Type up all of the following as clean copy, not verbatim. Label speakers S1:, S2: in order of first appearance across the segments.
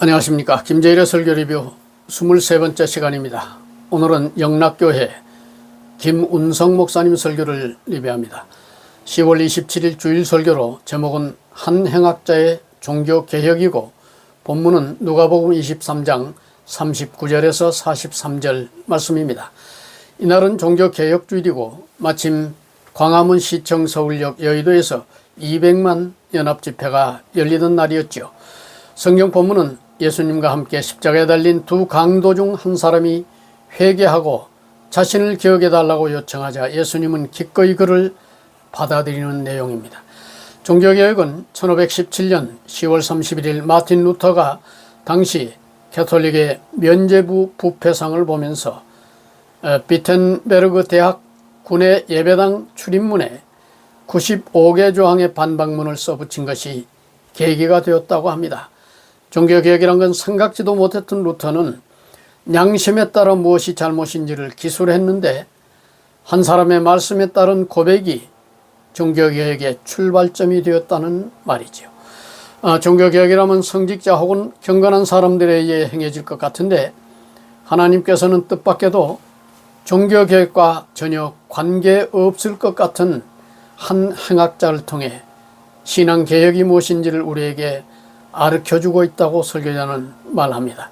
S1: 안녕하십니까. 김재일의 설교 리뷰 23번째 시간입니다. 오늘은 영락교회 김운성 목사님 설교를 리뷰합니다. 10월 27일 주일 설교로 제목은 한 행악자의 종교개혁이고 본문은 누가복음 23장 39절에서 43절 말씀입니다. 이날은 종교개혁주일이고 마침 광화문 시청 서울역 여의도에서 200만 연합집회가 열리던 날이었죠. 성경 본문은 예수님과 함께 십자가에 달린 두 강도 중 한 사람이 회개하고 자신을 기억해달라고 요청하자 예수님은 기꺼이 그를 받아들이는 내용입니다. 종교개혁은 1517년 10월 31일 마틴 루터가 당시 캐톨릭의 면죄부 부패상을 보면서 비텐베르그 대학 군의 예배당 출입문에 95개 조항의 반박문을 써붙인 것이 계기가 되었다고 합니다. 종교개혁이란 건 생각지도 못했던 루터는 양심에 따라 무엇이 잘못인지를 기술했는데 한 사람의 말씀에 따른 고백이 종교개혁의 출발점이 되었다는 말이죠. 종교개혁이라면 성직자 혹은 경건한 사람들에 의해 행해질 것 같은데 하나님께서는 뜻밖에도 종교개혁과 전혀 관계없을 것 같은 한 행악자를 통해 신앙개혁이 무엇인지를 우리에게 가르쳐주고 있다고 설교자는 말합니다.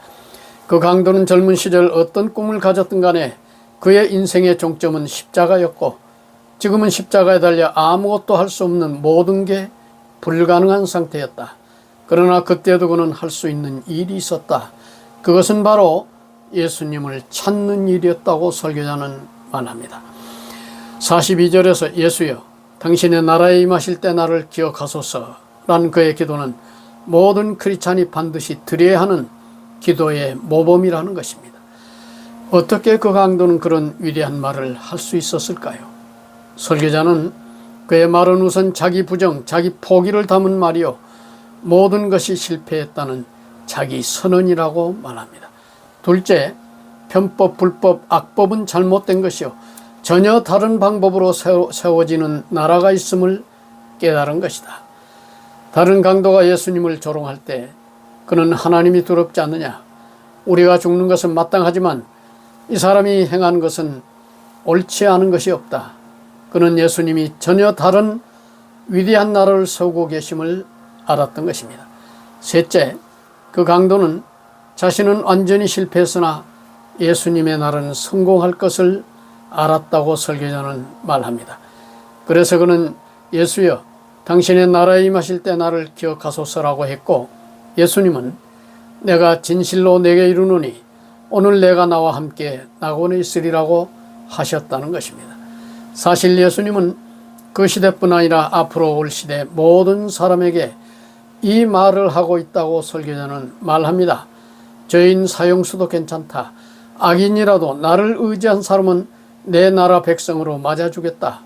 S1: 그 강도는 젊은 시절 어떤 꿈을 가졌든 간에 그의 인생의 종점은 십자가였고 지금은 십자가에 달려 아무것도 할 수 없는 모든 게 불가능한 상태였다. 그러나 그때도 그는 할 수 있는 일이 있었다. 그것은 바로 예수님을 찾는 일이었다고 설교자는 말합니다. 42절에서 예수여 당신의 나라에 임하실 때 나를 기억하소서라는 그의 기도는 모든 크리스찬이 반드시 드려야 하는 기도의 모범이라는 것입니다. 어떻게 그 강도는 그런 위대한 말을 할 수 있었을까요? 설교자는 그의 말은 우선 자기 부정, 자기 포기를 담은 말이요 모든 것이 실패했다는 자기 선언이라고 말합니다. 둘째, 편법, 불법, 악법은 잘못된 것이요 전혀 다른 방법으로 세워지는 나라가 있음을 깨달은 것이다. 다른 강도가 예수님을 조롱할 때 그는 하나님이 두렵지 않느냐? 우리가 죽는 것은 마땅하지만 이 사람이 행한 것은 옳지 않은 것이 없다. 그는 예수님이 전혀 다른 위대한 나라를 세우고 계심을 알았던 것입니다. 셋째, 그 강도는 자신은 완전히 실패했으나 예수님의 나라는 성공할 것을 알았다고 설교자는 말합니다. 그래서 그는 예수여 당신의 나라에 임하실 때 나를 기억하소서라고 했고 예수님은 내가 진실로 내게 이르노니 오늘 내가 나와 함께 낙원에 있으리라고 하셨다는 것입니다. 사실 예수님은 그 시대뿐 아니라 앞으로 올 시대 모든 사람에게 이 말을 하고 있다고 설교자는 말합니다. 죄인 사형수도 괜찮다. 악인이라도 나를 의지한 사람은 내 나라 백성으로 맞아주겠다.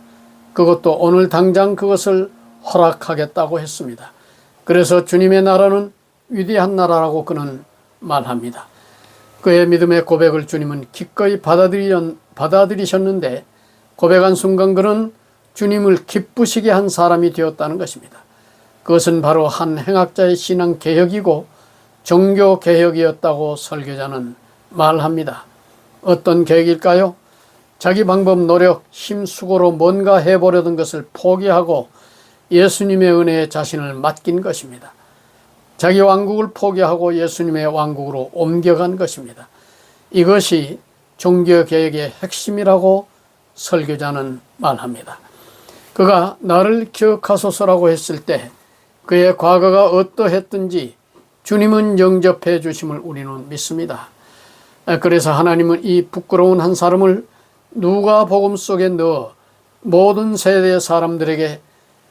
S1: 그것도 오늘 당장 그것을 허락하겠다고 했습니다. 그래서 주님의 나라는 위대한 나라라고 그는 말합니다. 그의 믿음의 고백을 주님은 기꺼이 받아들이셨는데 고백한 순간 그는 주님을 기쁘시게 한 사람이 되었다는 것입니다. 그것은 바로 한 행악자의 신앙 개혁이고 종교 개혁이었다고 설교자는 말합니다. 어떤 개혁일까요? 자기 방법, 노력, 힘, 수고로 뭔가 해보려던 것을 포기하고 예수님의 은혜에 자신을 맡긴 것입니다. 자기 왕국을 포기하고 예수님의 왕국으로 옮겨간 것입니다. 이것이 종교개혁의 핵심이라고 설교자는 말합니다. 그가 나를 기억하소서라고 했을 때 그의 과거가 어떠했든지 주님은 영접해 주심을 우리는 믿습니다. 그래서 하나님은 이 부끄러운 한 사람을 누가복음 속에 넣어 모든 세대의 사람들에게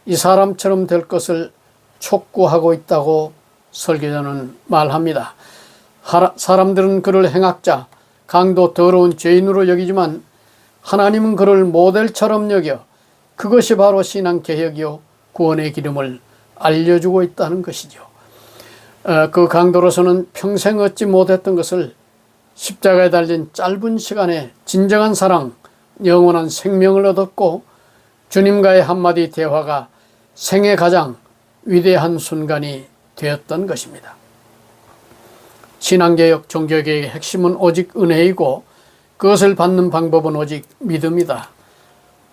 S1: 이 사람처럼 될 것을 촉구하고 있다고 설교자는 말합니다. 사람들은 그를 행악자, 강도, 더러운 죄인으로 여기지만 하나님은 그를 모델처럼 여겨 그것이 바로 신앙개혁이요 구원의 기름을 알려주고 있다는 것이죠. 그 강도로서는 평생 얻지 못했던 것을 십자가에 달린 짧은 시간에 진정한 사랑, 영원한 생명을 얻었고 주님과의 한마디 대화가 생애 가장 위대한 순간이 되었던 것입니다. 신앙개혁, 종교개혁의 핵심은 오직 은혜이고 그것을 받는 방법은 오직 믿음이다.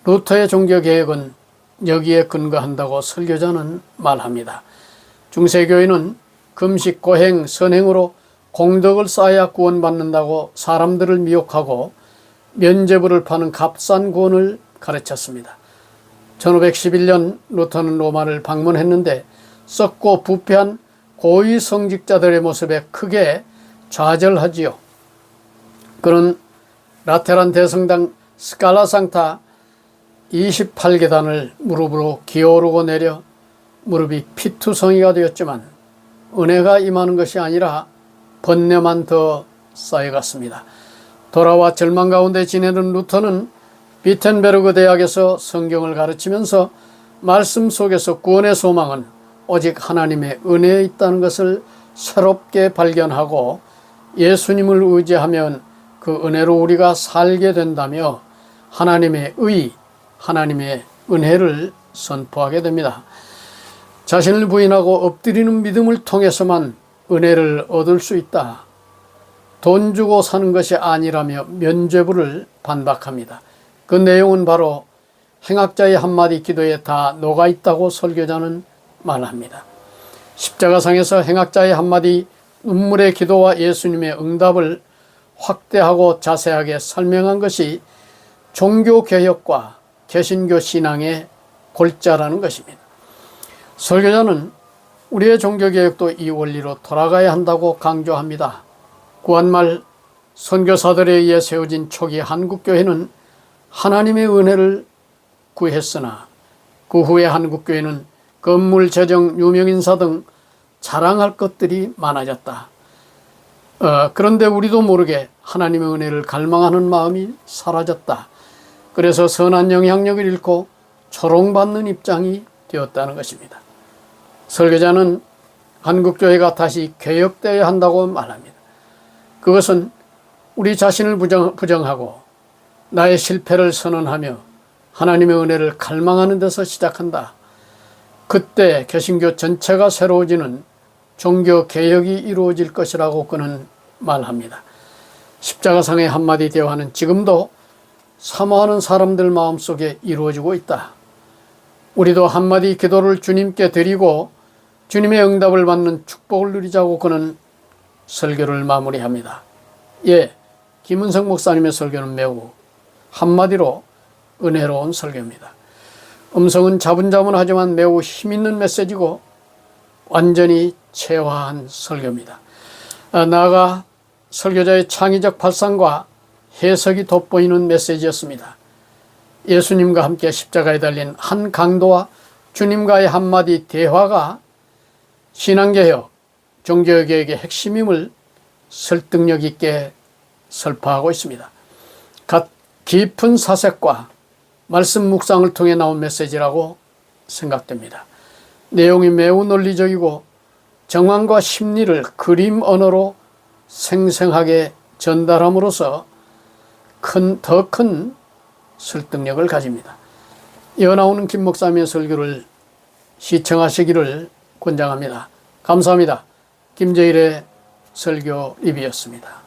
S1: 루터의 종교개혁은 여기에 근거한다고 설교자는 말합니다. 중세교회는 금식, 고행, 선행으로 공덕을 쌓아야 구원받는다고 사람들을 미혹하고 면죄부를 파는 값싼 구원을 가르쳤습니다. 1511년 루터는 로마를 방문했는데 썩고 부패한 고위 성직자들의 모습에 크게 좌절하지요. 그는 라테란 대성당 스칼라 상타 28계단을 무릎으로 기어오르고 내려 무릎이 피투성이가 되었지만 은혜가 임하는 것이 아니라 번뇌만 더 쌓여갔습니다. 돌아와 절망 가운데 지내는 루터는 비텐베르그 대학에서 성경을 가르치면서 말씀 속에서 구원의 소망은 오직 하나님의 은혜에 있다는 것을 새롭게 발견하고 예수님을 의지하면 그 은혜로 우리가 살게 된다며 하나님의 의, 하나님의 은혜를 선포하게 됩니다. 자신을 부인하고 엎드리는 믿음을 통해서만 은혜를 얻을 수 있다. 돈 주고 사는 것이 아니라며 면죄부를 반박합니다. 그 내용은 바로 행악자의 한마디 기도에 다 녹아 있다고 설교자는 말합니다. 십자가상에서 행악자의 한마디 눈물의 기도와 예수님의 응답을 확대하고 자세하게 설명한 것이 종교개혁과 개신교 신앙의 골자라는 것입니다. 설교자는 우리의 종교개혁도 이 원리로 돌아가야 한다고 강조합니다. 구한말 선교사들에 의해 세워진 초기 한국교회는 하나님의 은혜를 구했으나 그 후에 한국교회는 건물, 재정, 유명인사 등 자랑할 것들이 많아졌다. 그런데 우리도 모르게 하나님의 은혜를 갈망하는 마음이 사라졌다. 그래서 선한 영향력을 잃고 조롱받는 입장이 되었다는 것입니다. 설교자는 한국교회가 다시 개혁되어야 한다고 말합니다. 그것은 우리 자신을 부정하고 나의 실패를 선언하며 하나님의 은혜를 갈망하는 데서 시작한다. 그때 개신교 전체가 새로워지는 종교개혁이 이루어질 것이라고 그는 말합니다. 십자가상의 한마디 대화는 지금도 사모하는 사람들 마음속에 이루어지고 있다. 우리도 한마디 기도를 주님께 드리고 주님의 응답을 받는 축복을 누리자고 그는 설교를 마무리합니다. 김은석 목사님의 설교는 매우 한마디로 은혜로운 설교입니다. 음성은 자분자분하지만 매우 힘있는 메시지고 완전히 체화한 설교입니다. 나아가 설교자의 창의적 발상과 해석이 돋보이는 메시지였습니다. 예수님과 함께 십자가에 달린 한 강도와 주님과의 한마디 대화가 신앙개혁, 종교개혁의 핵심임을 설득력 있게 설파하고 있습니다. 깊은 사색과 말씀 묵상을 통해 나온 메시지라고 생각됩니다. 내용이 매우 논리적이고 정황과 심리를 그림 언어로 생생하게 전달함으로써 더 큰 설득력을 가집니다. 이어 나오는 김 목사님의 설교를 시청하시기를 권장합니다. 감사합니다. 김재일의 설교 리뷰였습니다.